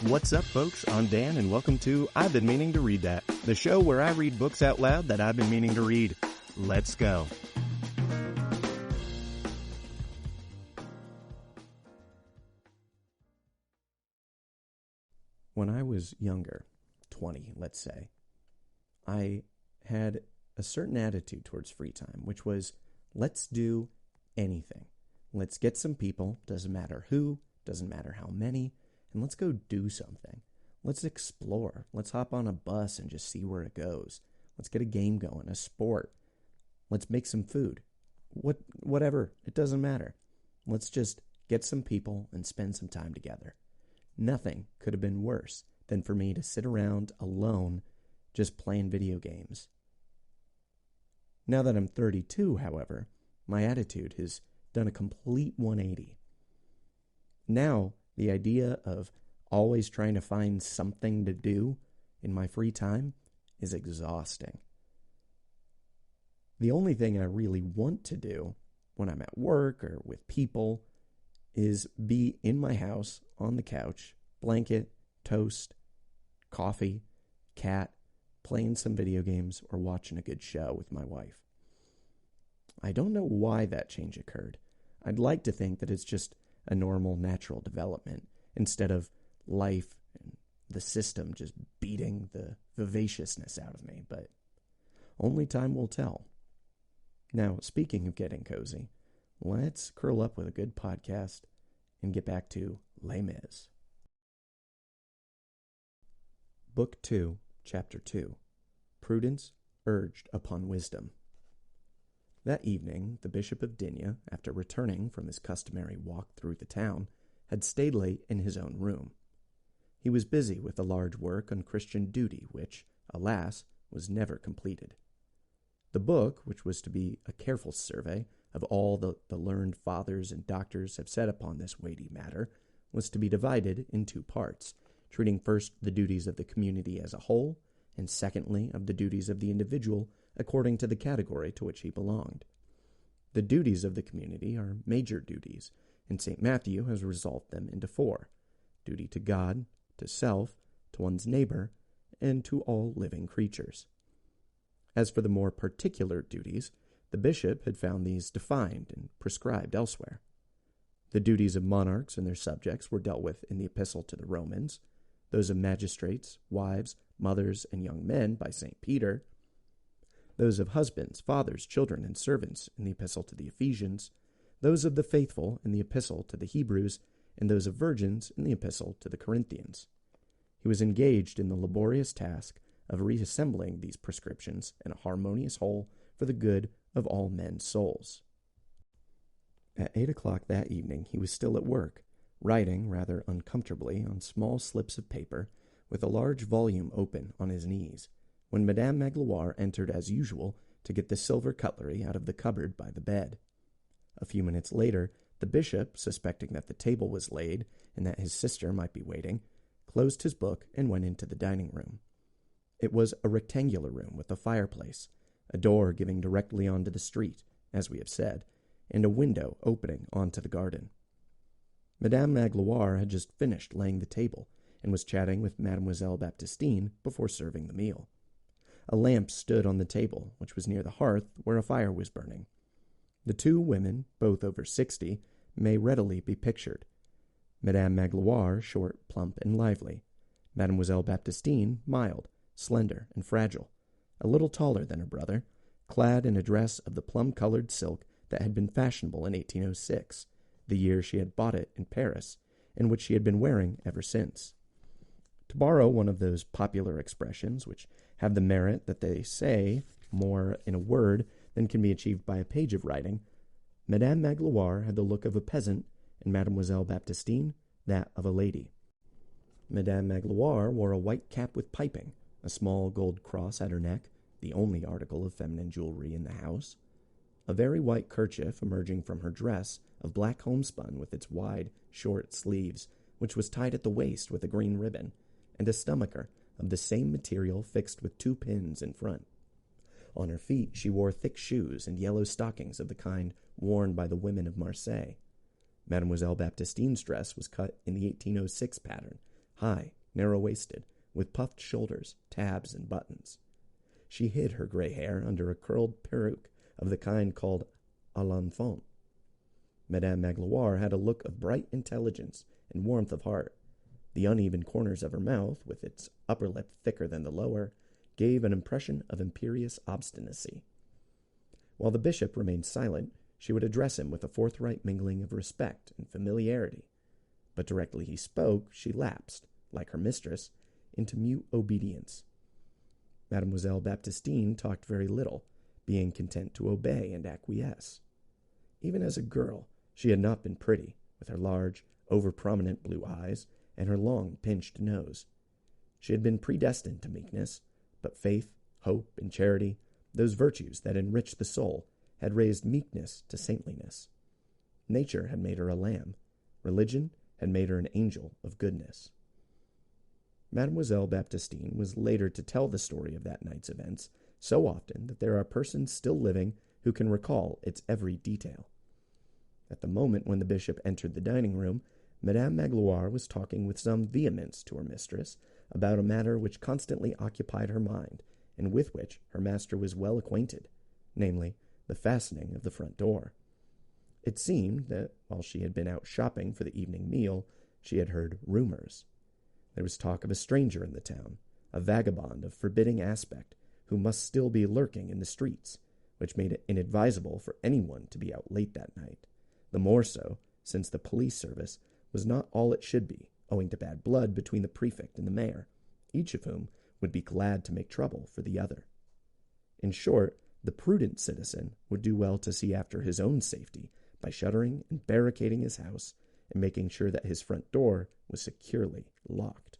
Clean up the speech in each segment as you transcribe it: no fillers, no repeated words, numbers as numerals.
What's up, folks? I'm Dan, and welcome to I've Been Meaning to Read That, the show where I read books out loud that I've been meaning to read. Let's go. When I was younger, 20, let's say, I had a certain attitude towards free time, which was, let's do anything. Let's get some people, doesn't matter who, doesn't matter how many, and let's go do something. Let's explore. Let's hop on a bus and just see where it goes. Let's get a game going, a sport. Let's make some food. Whatever, it doesn't matter. Let's just get some people and spend some time together. Nothing could have been worse than for me to sit around alone just playing video games. Now that I'm 32, however, my attitude has done a complete 180. Now, the idea of always trying to find something to do in my free time is exhausting. The only thing I really want to do when I'm at work or with people is be in my house, on the couch, blanket, toast, coffee, cat, playing some video games, or watching a good show with my wife. I don't know why that change occurred. I'd like to think that it's just a normal, natural development instead of life and the system just beating the vivaciousness out of me, but only time will tell. Now, speaking of getting cozy, let's curl up with a good podcast and get back to Les Mis. Book 2, Chapter 2, Prudence Urged Upon Wisdom. That evening, the Bishop of Digne, after returning from his customary walk through the town, had stayed late in his own room. He was busy with a large work on Christian duty, which, alas, was never completed. The book, which was to be a careful survey of all the learned fathers and doctors have said upon this weighty matter, was to be divided in two parts, treating first the duties of the community as a whole, and secondly of the duties of the individual according to the category to which he belonged. The duties of the community are major duties, and St. Matthew has resolved them into 4: duty to God, to self, to one's neighbor, and to all living creatures. As for the more particular duties, the bishop had found these defined and prescribed elsewhere. The duties of monarchs and their subjects were dealt with in the Epistle to the Romans, those of magistrates, wives, mothers, and young men by St. Peter, those of husbands, fathers, children, and servants in the Epistle to the Ephesians, those of the faithful in the Epistle to the Hebrews, and those of virgins in the Epistle to the Corinthians. He was engaged in the laborious task of reassembling these prescriptions in a harmonious whole for the good of all men's souls. At 8 o'clock that evening he was still at work, writing rather uncomfortably on small slips of paper, with a large volume open on his knees, when Madame Magloire entered as usual to get the silver cutlery out of the cupboard by the bed. A few minutes later, the bishop, suspecting that the table was laid and that his sister might be waiting, closed his book and went into the dining room. It was a rectangular room with a fireplace, a door giving directly onto the street, as we have said, and a window opening onto the garden. Madame Magloire had just finished laying the table and was chatting with Mademoiselle Baptistine before serving the meal. A lamp stood on the table, which was near the hearth where a fire was burning. The two women, both over 60, may readily be pictured. Madame Magloire, short, plump, and lively. Mademoiselle Baptistine, mild, slender, and fragile, a little taller than her brother, clad in a dress of the plum-colored silk that had been fashionable in 1806, the year she had bought it in Paris, and which she had been wearing ever since. To borrow one of those popular expressions which have the merit that they say more in a word than can be achieved by a page of writing, Madame Magloire had the look of a peasant, and Mademoiselle Baptistine that of a lady. Madame Magloire wore a white cap with piping, a small gold cross at her neck, the only article of feminine jewelry in the house, a very white kerchief emerging from her dress of black homespun with its wide, short sleeves, which was tied at the waist with a green ribbon, and a stomacher of the same material fixed with 2 pins in front. On her feet she wore thick shoes and yellow stockings of the kind worn by the women of Marseille. Mademoiselle Baptistine's dress was cut in the 1806 pattern, high, narrow-waisted, with puffed shoulders, tabs, and buttons. She hid her gray hair under a curled peruke of the kind called à l'enfant. Madame Magloire had a look of bright intelligence and warmth of heart. The uneven corners of her mouth, with its upper lip thicker than the lower, gave an impression of imperious obstinacy. While the bishop remained silent, she would address him with a forthright mingling of respect and familiarity. But directly he spoke, she lapsed, like her mistress, into mute obedience. Mademoiselle Baptistine talked very little, being content to obey and acquiesce. Even as a girl, she had not been pretty, with her large, over-prominent blue eyes and her long, pinched nose. She had been predestined to meekness, but faith, hope, and charity, those virtues that enrich the soul, had raised meekness to saintliness. Nature had made her a lamb. Religion had made her an angel of goodness. Mademoiselle Baptistine was later to tell the story of that night's events so often that there are persons still living who can recall its every detail. At the moment when the bishop entered the dining room, Madame Magloire was talking with some vehemence to her mistress about a matter which constantly occupied her mind, and with which her master was well acquainted, namely, the fastening of the front door. It seemed that while she had been out shopping for the evening meal, she had heard rumors. There was talk of a stranger in the town, a vagabond of forbidding aspect, who must still be lurking in the streets, which made it inadvisable for anyone to be out late that night, the more so since the police service was not all it should be, owing to bad blood between the prefect and the mayor, each of whom would be glad to make trouble for the other. In short, the prudent citizen would do well to see after his own safety by shuttering and barricading his house and making sure that his front door was securely locked.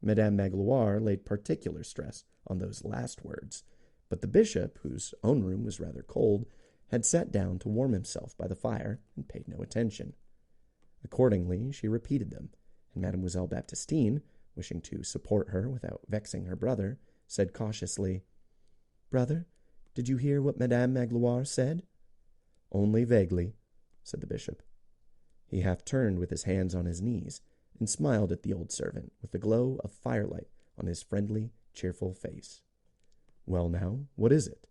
Madame Magloire laid particular stress on those last words, but the bishop, whose own room was rather cold, had sat down to warm himself by the fire and paid no attention. Accordingly, she repeated them, and Mademoiselle Baptistine, wishing to support her without vexing her brother, said cautiously, "Brother, did you hear what Madame Magloire said?" "Only vaguely," said the bishop. He half turned with his hands on his knees, and smiled at the old servant with the glow of firelight on his friendly, cheerful face. "Well now, what is it?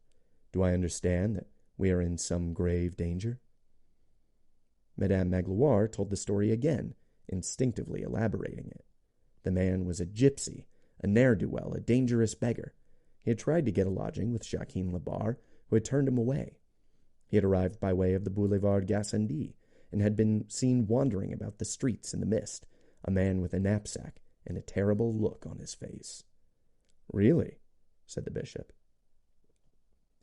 Do I understand that we are in some grave danger?" Madame Magloire told the story again, instinctively elaborating it. The man was a gypsy, a ne'er-do-well, a dangerous beggar. He had tried to get a lodging with Jacquin Labarre, who had turned him away. He had arrived by way of the Boulevard Gassendi, and had been seen wandering about the streets in the mist, a man with a knapsack and a terrible look on his face. "Really?" said the bishop.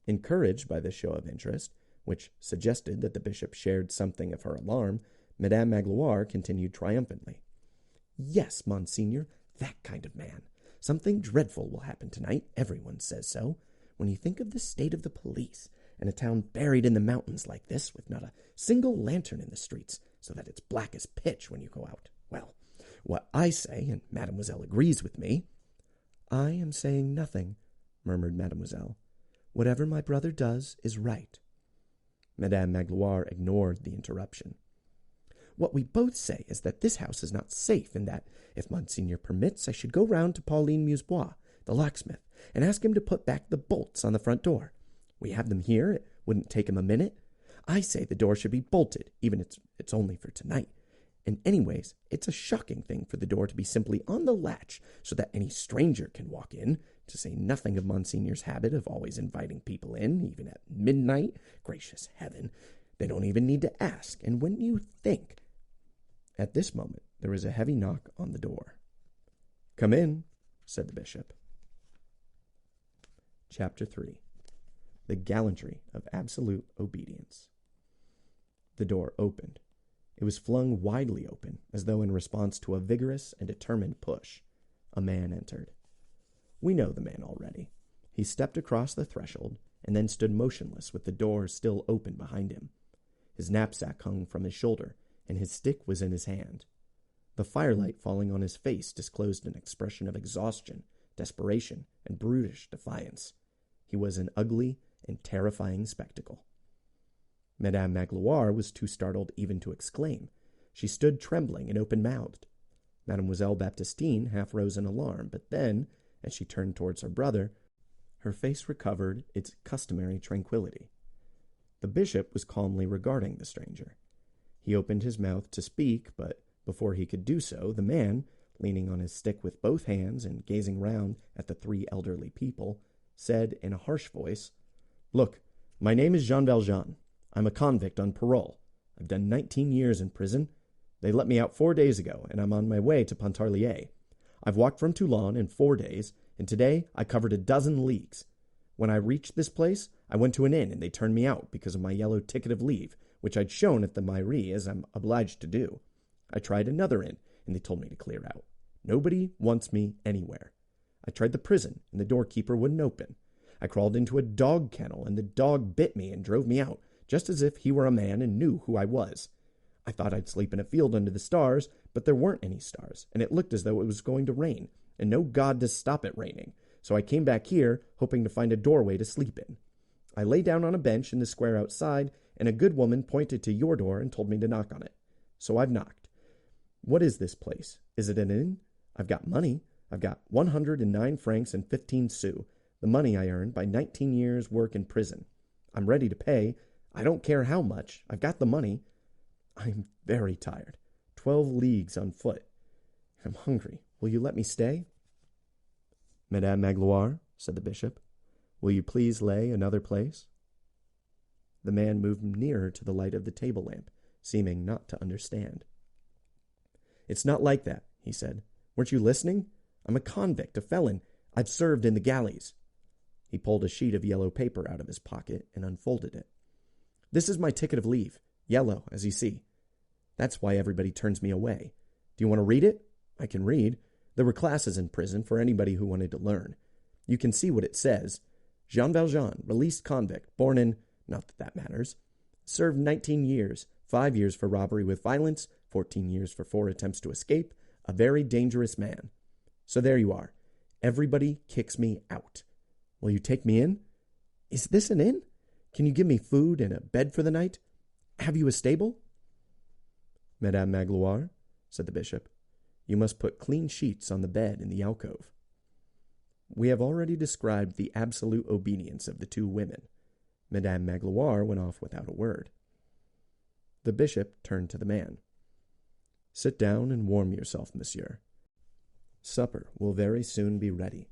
Encouraged by this show of interest, which suggested that the bishop shared something of her alarm, Madame Magloire continued triumphantly. "Yes, Monseigneur, that kind of man. Something dreadful will happen tonight, everyone says so. When you think of the state of the police, and a town buried in the mountains like this, with not a single lantern in the streets, so that it's black as pitch when you go out. Well, what I say, and Mademoiselle agrees with me—" "I am saying nothing," murmured Mademoiselle. "Whatever my brother does is right." Madame Magloire ignored the interruption. "What we both say is that this house is not safe, and that, if Monseigneur permits, I should go round to Pauline Musbois, the locksmith, and ask him to put back the bolts on the front door. We have them here. It wouldn't take him a minute. I say the door should be bolted, even if it's only for tonight. And anyways, it's a shocking thing for the door to be simply on the latch, so that any stranger can walk in, to say nothing of Monseigneur's habit of always inviting people in, even at midnight. Gracious heaven, they don't even need to ask. And when you think—" At this moment, there was a heavy knock on the door. "Come in," said the bishop. Chapter 3. The Gallantry of Absolute Obedience. The door opened. It was flung widely open, as though in response to a vigorous and determined push. A man entered. We know the man already. He stepped across the threshold, and then stood motionless with the door still open behind him. His knapsack hung from his shoulder, and his stick was in his hand. The firelight falling on his face disclosed an expression of exhaustion, desperation, and brutish defiance. He was an ugly and terrifying spectacle. Madame Magloire was too startled even to exclaim. She stood trembling and open-mouthed. Mademoiselle Baptistine half rose in alarm, but then, as she turned towards her brother, her face recovered its customary tranquillity. The bishop was calmly regarding the stranger. He opened his mouth to speak, but before he could do so, the man, leaning on his stick with both hands and gazing round at the three elderly people, said in a harsh voice, "Look, my name is Jean Valjean. I'm a convict on parole. I've done 19 years in prison. They let me out 4 days ago, and I'm on my way to Pontarlier. I've walked from Toulon in 4 days, and today I covered a dozen leagues. When I reached this place, I went to an inn, and they turned me out because of my yellow ticket of leave, which I'd shown at the mairie, as I'm obliged to do. I tried another inn, and they told me to clear out. Nobody wants me anywhere. I tried the prison, and the doorkeeper wouldn't open. I crawled into a dog kennel, and the dog bit me and drove me out, just as if he were a man and knew who I was. I thought I'd sleep in a field under the stars, but there weren't any stars, and it looked as though it was going to rain, and no god to stop it raining. So I came back here, hoping to find a doorway to sleep in. I lay down on a bench in the square outside, and a good woman pointed to your door and told me to knock on it. So I've knocked. What is this place? Is it an inn? I've got money. I've got 109 francs and 15 sous, the money I earned by 19 years' work in prison. I'm ready to pay. I don't care how much. I've got the money. I'm very tired. 12 leagues on foot. I'm hungry. Will you let me stay?" "Madame Magloire," said the bishop, "will you please lay another place?" The man moved nearer to the light of the table lamp, seeming not to understand. "It's not like that," he said. "Weren't you listening? I'm a convict, a felon. I've served in the galleys." He pulled a sheet of yellow paper out of his pocket and unfolded it. "This is my ticket of leave, yellow, as you see. That's why everybody turns me away. Do you want to read it? I can read. There were classes in prison for anybody who wanted to learn. You can see what it says. Jean Valjean, released convict, born in, not that that matters, served 19 years, 5 years for robbery with violence, 14 years for 4 attempts to escape, a very dangerous man. So there you are. Everybody kicks me out. Will you take me in? Is this an inn? Can you give me food and a bed for the night? Have you a stable?" "Madame Magloire," said the bishop, "you must put clean sheets on the bed in the alcove." We have already described the absolute obedience of the two women. Madame Magloire went off without a word. The bishop turned to the man. "Sit down and warm yourself, monsieur. Supper will very soon be ready,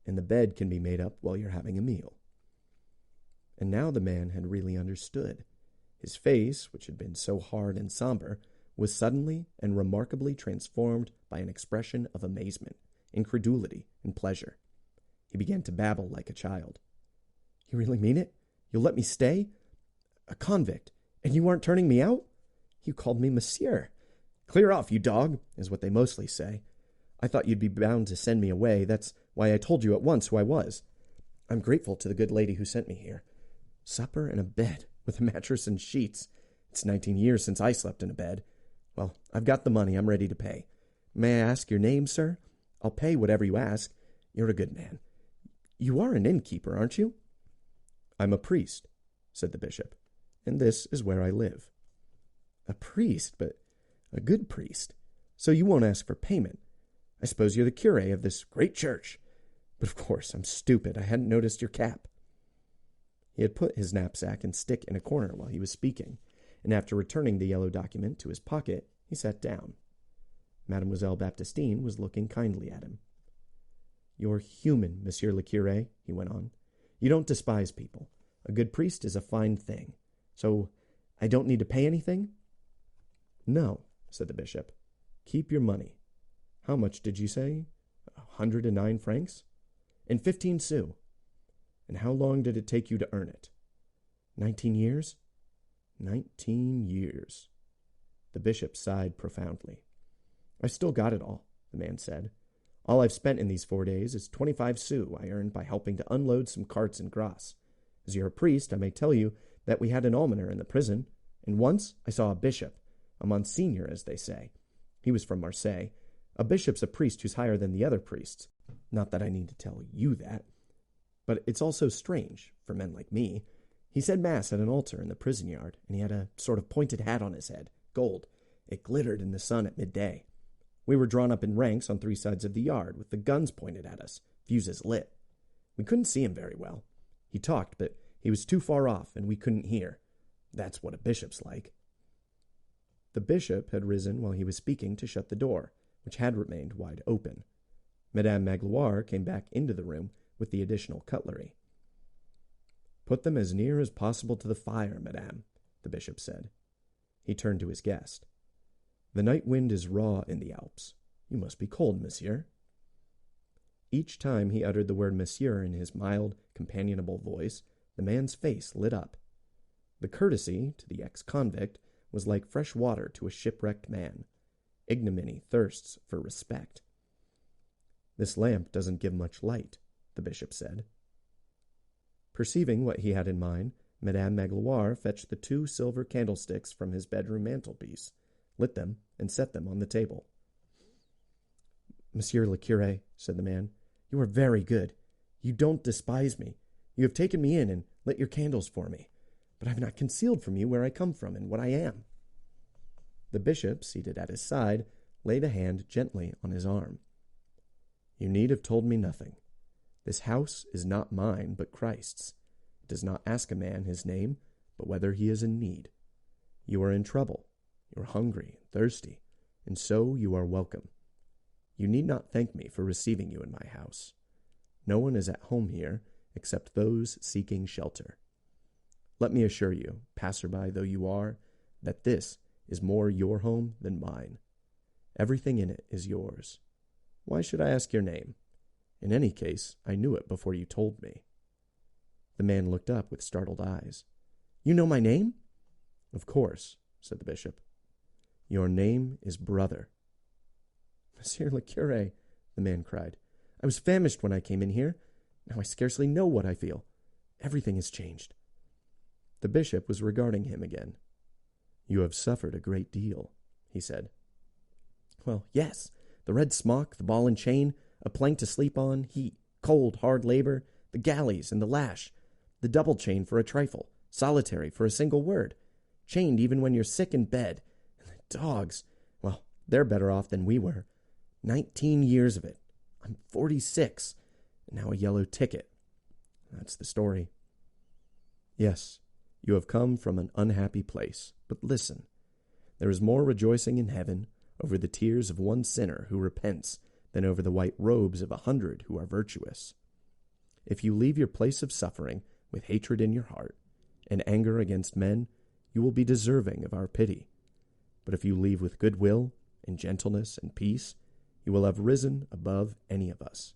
and the bed can be made up while you're having a meal." And now the man had really understood. His face, which had been so hard and somber, was suddenly and remarkably transformed by an expression of amazement, incredulity, and pleasure. He began to babble like a child. "You really mean it? You'll let me stay? A convict, and you aren't turning me out? You called me monsieur. Clear off, you dog, is what they mostly say. I thought you'd be bound to send me away. That's why I told you at once who I was. I'm grateful to the good lady who sent me here. Supper and a bed, with a mattress and sheets. It's 19 years since I slept in a bed. Well, I've got the money. I'm ready to pay. May I ask your name, sir? I'll pay whatever you ask. You're a good man. You are an innkeeper, aren't you?" "I'm a priest," said the bishop, "and this is where I live." "A priest, but a good priest. So you won't ask for payment. I suppose you're the curé of this great church. But of course, I'm stupid. I hadn't noticed your cap." He had put his knapsack and stick in a corner while he was speaking, and after returning the yellow document to his pocket, he sat down. Mademoiselle Baptistine was looking kindly at him. "You're human, monsieur le curé," he went on. "You don't despise people. A good priest is a fine thing. So I don't need to pay anything?" "No," said the bishop. "Keep your money. How much did you say? 109 francs? And 15 sous. And how long did it take you to earn it?" 19 years? 19 years. The bishop sighed profoundly. "I've still got it all," the man said. "All I've spent in these 4 days is 25 sous I earned by helping to unload some carts in Grasse. As you're a priest, I may tell you that we had an almoner in the prison, and once I saw a bishop, a Monseigneur, as they say. He was from Marseille. A bishop's a priest who's higher than the other priests. Not that I need to tell you that. But it's also strange, for men like me. He said mass at an altar in the prison yard, and he had a sort of pointed hat on his head, gold. It glittered in the sun at midday. We were drawn up in ranks on 3 sides of the yard, with the guns pointed at us, fuses lit. We couldn't see him very well. He talked, but he was too far off, and we couldn't hear. That's what a bishop's like." The bishop had risen while he was speaking to shut the door, which had remained wide open. Madame Magloire came back into the room with the additional cutlery. "Put them as near as possible to the fire, madame," the bishop said. He turned to his guest. "The night wind is raw in the Alps. You must be cold, monsieur." Each time he uttered the word monsieur in his mild, companionable voice, the man's face lit up. The courtesy to the ex-convict was like fresh water to a shipwrecked man. Ignominy thirsts for respect. "This lamp doesn't give much light," the bishop said. Perceiving what he had in mind, Madame Magloire fetched the 2 silver candlesticks from his bedroom mantelpiece, lit them, and set them on the table. "Monsieur le Curé," said the man, "you are very good. You don't despise me. You have taken me in and lit your candles for me. But I have not concealed from you where I come from and what I am." The bishop, seated at his side, laid a hand gently on his arm. "You need have told me nothing. This house is not mine, but Christ's. It does not ask a man his name, but whether he is in need. You are in trouble. You are hungry and thirsty, and so you are welcome. You need not thank me for receiving you in my house. No one is at home here except those seeking shelter. Let me assure you, passerby though you are, that this is more your home than mine. Everything in it is yours. Why should I ask your name? In any case, I knew it before you told me." The man looked up with startled eyes. "You know my name?" "Of course," said the bishop. "Your name is Brother." "Monsieur le Curé," the man cried, "I was famished when I came in here. Now I scarcely know what I feel. Everything has changed." The bishop was regarding him again. "You have suffered a great deal," he said. "Well, yes. The red smock, the ball and chain, a plank to sleep on, heat, cold, hard labor, the galleys and the lash, the double chain for a trifle, solitary for a single word, chained even when you're sick in bed, and the dogs, well, they're better off than we were. 19 years of it. I'm 46, and now a yellow ticket. That's the story." "Yes, you have come from an unhappy place, but listen. There is more rejoicing in heaven over the tears of one sinner who repents than over the white robes of 100 who are virtuous. If you leave your place of suffering with hatred in your heart and anger against men, you will be deserving of our pity. But if you leave with goodwill and gentleness and peace, you will have risen above any of us."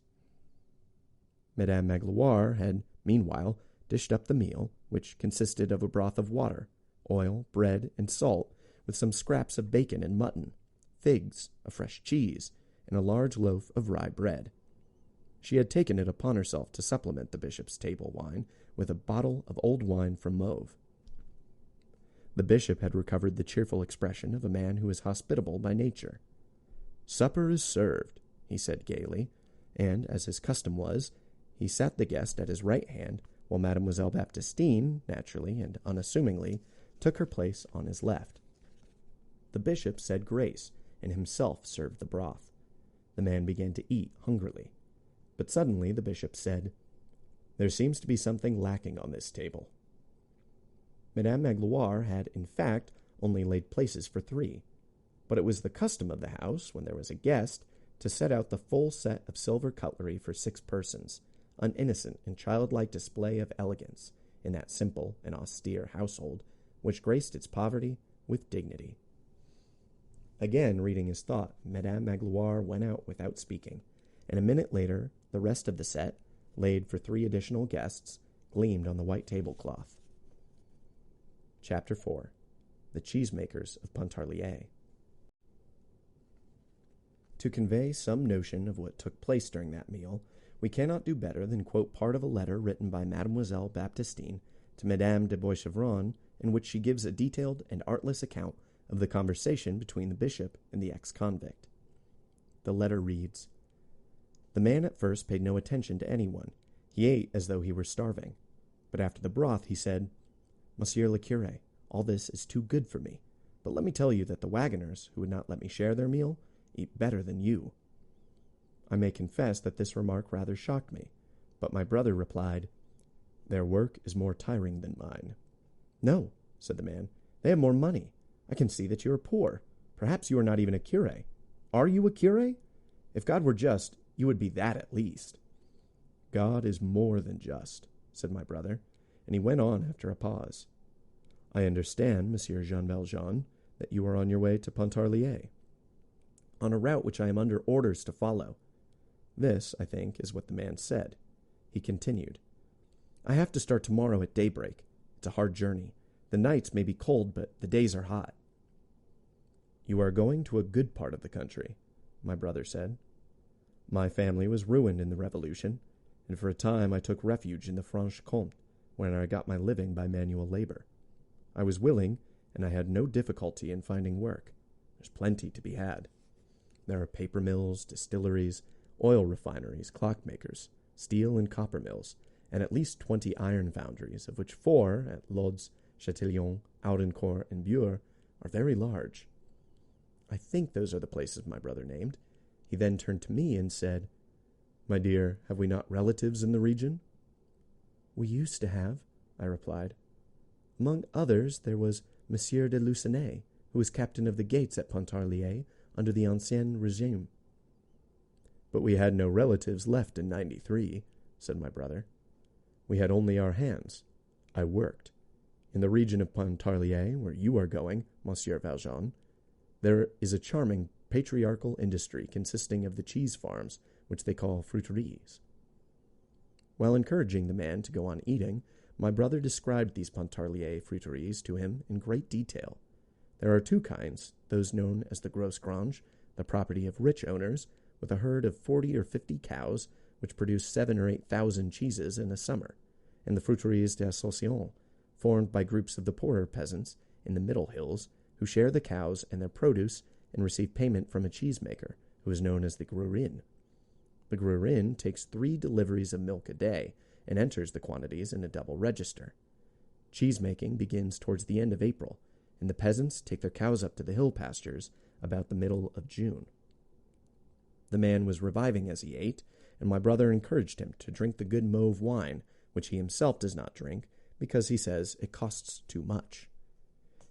Madame Magloire had, meanwhile, dished up the meal, which consisted of a broth of water, oil, bread, and salt, with some scraps of bacon and mutton, figs, a fresh cheese, and a large loaf of rye bread. She had taken it upon herself to supplement the bishop's table wine with a bottle of old wine from Mauve. The bishop had recovered the cheerful expression of a man who is hospitable by nature. "Supper is served," he said gaily, and, as his custom was, he sat the guest at his right hand, while Mademoiselle Baptistine, naturally and unassumingly, took her place on his left. The bishop said grace, and himself served the broth. The man began to eat hungrily. But suddenly the bishop said, "There seems to be something lacking on this table." Madame Magloire had, in fact, only laid places for 3, but it was the custom of the house, when there was a guest, to set out the full set of silver cutlery for 6 persons, an innocent and childlike display of elegance in that simple and austere household which graced its poverty with dignity. Again reading his thought, Madame Magloire went out without speaking, and a minute later the rest of the set, laid for 3 additional guests, gleamed on the white tablecloth. Chapter 4. The Cheesemakers of Pontarlier. To convey some notion of what took place during that meal, we cannot do better than quote part of a letter written by Mademoiselle Baptistine to Madame de Boischevron, in which she gives a detailed and artless account of the conversation between the bishop and the ex-convict. The letter reads, "The man at first paid no attention to anyone. He ate as though he were starving. But after the broth he said, 'Monsieur le Curé, all this is too good for me. But let me tell you that the wagoners, who would not let me share their meal, eat better than you." I may confess that this remark rather shocked me, but my brother replied, "Their work is more tiring than mine." "No," said the man, "they have more money. I can see that you are poor. Perhaps you are not even a curé. Are you a curé? If God were just, you would be that at least." "God is more than just," said my brother, and he went on after a pause. "I understand, Monsieur Jean Valjean, that you are on your way to Pontarlier, on a route which I am under orders to follow." This, I think, is what the man said. He continued, "I have to start tomorrow at daybreak. It's a hard journey. The nights may be cold, but the days are hot." "You are going to a good part of the country," my brother said. "My family was ruined in the Revolution, and for a time I took refuge in the Franche-Comté, where I got my living by manual labor. I was willing, and I had no difficulty in finding work. There's plenty to be had. There are paper mills, distilleries, oil refineries, clockmakers, steel and copper mills, and at least 20 iron foundries, of which 4 at Lodz, Châtillon, Audencourt, and Bure are very large. I think those are the places my brother named. He then turned to me and said, 'My dear, have we not relatives in the region?' 'We used to have,' I replied. 'Among others, there was Monsieur de Lucenay, who was captain of the gates at Pontarlier under the Ancien Regime.' 'But we had no relatives left in '93, said my brother. 'We had only our hands. I worked. In the region of Pontarlier, where you are going, Monsieur Valjean, there is a charming patriarchal industry consisting of the cheese farms, which they call fruiteries.' While encouraging the man to go on eating, my brother described these Pontarlier fruiteries to him in great detail. There are 2 kinds, those known as the Gros Grange, the property of rich owners, with a herd of 40 or 50 cows, which produce 7,000 or 8,000 cheeses in a summer, and the fruiteries d'Association, formed by groups of the poorer peasants in the middle hills, who share the cows and their produce and receive payment from a cheesemaker, who is known as the grurin. The grurin takes 3 deliveries of milk a day and enters the quantities in a double register. Cheesemaking begins towards the end of April, and the peasants take their cows up to the hill pastures about the middle of June. The man was reviving as he ate, and my brother encouraged him to drink the good mauve wine, which he himself does not drink, because he says it costs too much.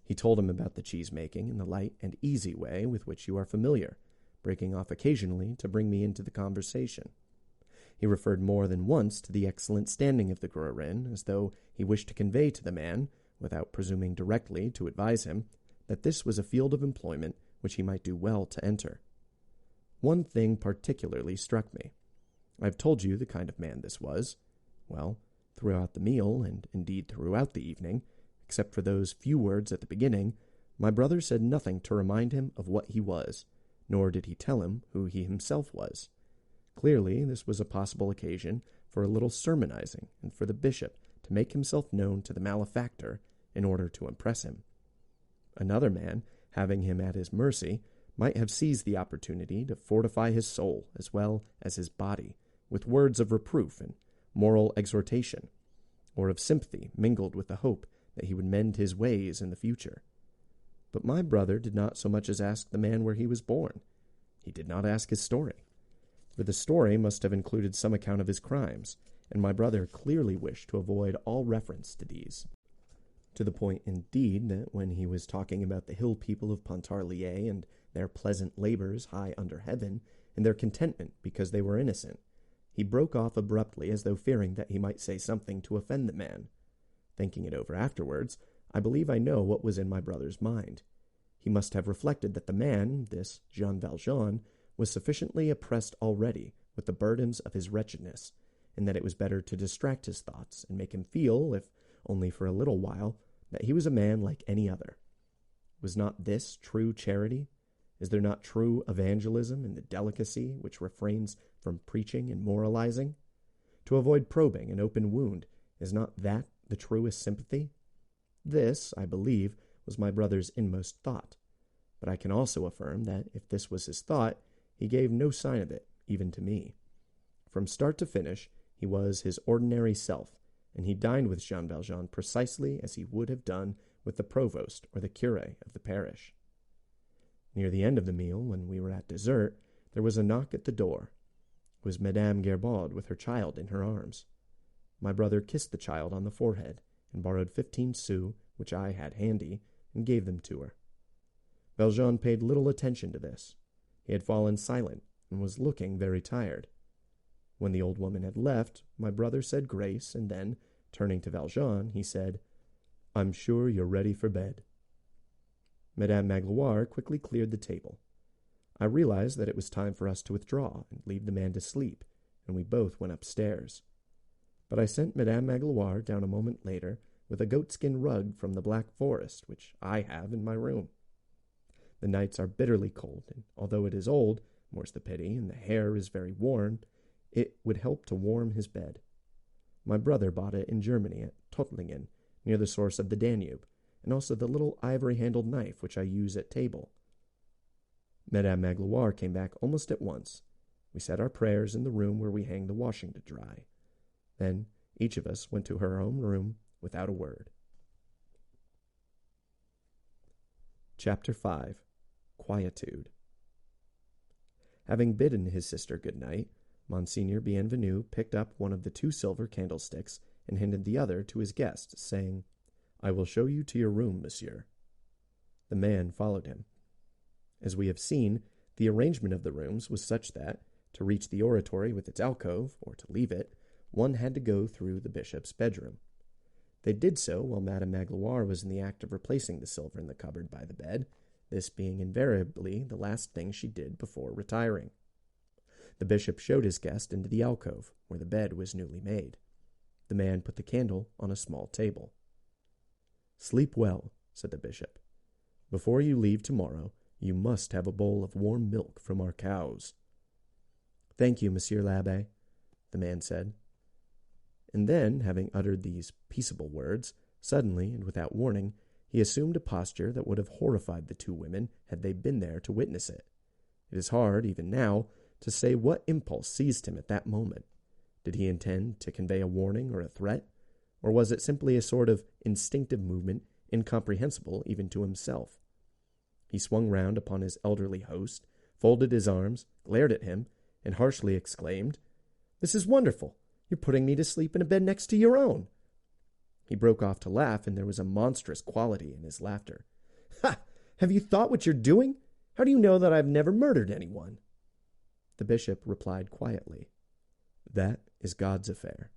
He told him about the cheese-making in the light and easy way with which you are familiar, breaking off occasionally to bring me into the conversation. He referred more than once to the excellent standing of the grurin, as though he wished to convey to the man, without presuming directly to advise him, that this was a field of employment which he might do well to enter. One thing particularly struck me. I have told you the kind of man this was. Well, throughout the meal, and indeed throughout the evening, except for those few words at the beginning, my brother said nothing to remind him of what he was, nor did he tell him who he himself was. Clearly, this was a possible occasion for a little sermonizing, and for the bishop to make himself known to the malefactor in order to impress him. Another man, having him at his mercy, might have seized the opportunity to fortify his soul as well as his body with words of reproof and moral exhortation, or of sympathy mingled with the hope that he would mend his ways in the future. But my brother did not so much as ask the man where he was born. He did not ask his story, for the story must have included some account of his crimes, and my brother clearly wished to avoid all reference to these. To the point, indeed, that when he was talking about the hill people of Pontarlier and their pleasant labors high under heaven, and their contentment because they were innocent, he broke off abruptly as though fearing that he might say something to offend the man. Thinking it over afterwards, I believe I know what was in my brother's mind. He must have reflected that the man, this Jean Valjean, was sufficiently oppressed already with the burdens of his wretchedness, and that it was better to distract his thoughts and make him feel, if only for a little while, that he was a man like any other. Was not this true charity? Is there not true evangelism in the delicacy which refrains from preaching and moralizing? To avoid probing an open wound, is not that the truest sympathy? This, I believe, was my brother's inmost thought, but I can also affirm that if this was his thought, he gave no sign of it, even to me. From start to finish, he was his ordinary self, and he dined with Jean Valjean precisely as he would have done with the provost or the curé of the parish. Near the end of the meal, when we were at dessert, there was a knock at the door. It was Madame Gerbaud with her child in her arms. My brother kissed the child on the forehead and borrowed 15 sous, which I had handy, and gave them to her. Valjean paid little attention to this. He had fallen silent and was looking very tired. When the old woman had left, my brother said grace, and then, turning to Valjean, he said, "I'm sure you're ready for bed." Madame Magloire quickly cleared the table. I realized that it was time for us to withdraw and leave the man to sleep, and we both went upstairs. But I sent Madame Magloire down a moment later with a goatskin rug from the Black Forest, which I have in my room. The nights are bitterly cold, and although it is old, more's the pity, and the hair is very worn, it would help to warm his bed. My brother bought it in Germany at Tottlingen, near the source of the Danube, and also the little ivory-handled knife which I use at table. Madame Magloire came back almost at once. We said our prayers in the room where we hang the washing to dry. Then each of us went to her own room without a word. Chapter 5. Quietude. Having bidden his sister good night, Monseigneur Bienvenu picked up one of the 2 silver candlesticks and handed the other to his guest, saying, "I will show you to your room, monsieur." The man followed him. As we have seen, the arrangement of the rooms was such that, to reach the oratory with its alcove, or to leave it, one had to go through the bishop's bedroom. They did so while Madame Magloire was in the act of replacing the silver in the cupboard by the bed, this being invariably the last thing she did before retiring. The bishop showed his guest into the alcove, where the bed was newly made. The man put the candle on a small table. "Sleep well," said the bishop. "Before you leave tomorrow, you must have a bowl of warm milk from our cows." "Thank you, Monsieur l'Abbé," the man said. And then, having uttered these peaceable words, suddenly and without warning, he assumed a posture that would have horrified the 2 women had they been there to witness it. It is hard, even now, to say what impulse seized him at that moment. Did he intend to convey a warning or a threat, or was it simply a sort of instinctive movement incomprehensible even to himself? He swung round upon his elderly host, folded his arms, glared at him, and harshly exclaimed, "This is wonderful! You're putting me to sleep in a bed next to your own." He broke off to laugh, and there was a monstrous quality in his laughter. "Ha! Have you thought what you're doing? How do you know that I've never murdered anyone?" The bishop replied quietly, "That is God's affair."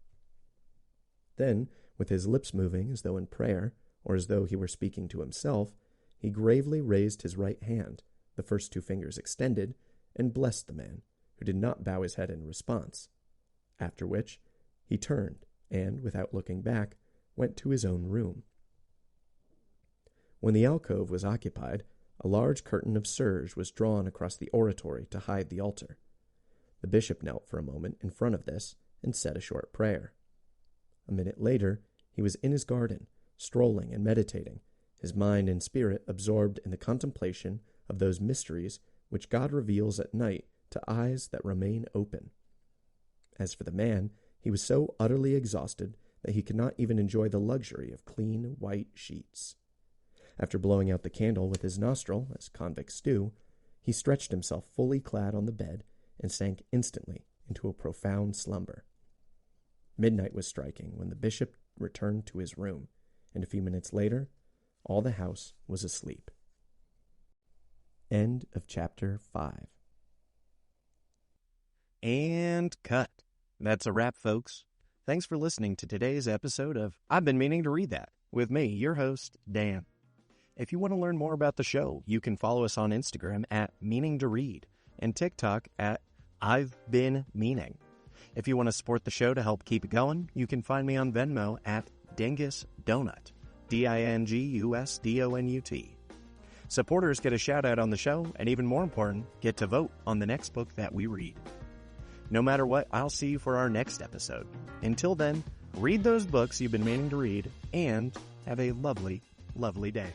Then, with his lips moving as though in prayer, or as though he were speaking to himself, he gravely raised his right hand, the first 2 fingers extended, and blessed the man, who did not bow his head in response. After which, he turned, and, without looking back, went to his own room. When the alcove was occupied, a large curtain of serge was drawn across the oratory to hide the altar. The bishop knelt for a moment in front of this and said a short prayer. A minute later, he was in his garden, strolling and meditating, his mind and spirit absorbed in the contemplation of those mysteries which God reveals at night to eyes that remain open. As for the man, he was so utterly exhausted that he could not even enjoy the luxury of clean white sheets. After blowing out the candle with his nostril, as convicts do, he stretched himself fully clad on the bed and sank instantly into a profound slumber. Midnight was striking when the bishop returned to his room, and a few minutes later, all the house was asleep. End of chapter 5. And cut. That's a wrap, folks. Thanks for listening to today's episode of I've Been Meaning to Read That, with me, your host, Dan. If you want to learn more about the show, you can follow us on Instagram at Meaning to Read and TikTok at I've Been Meaning. If you want to support the show to help keep it going, you can find me on Venmo at Dingus Donut, DINGUSDONUT. Supporters get a shout out on the show, and even more important, get to vote on the next book that we read. No matter what, I'll see you for our next episode. Until then, read those books you've been meaning to read, and have a lovely, lovely day.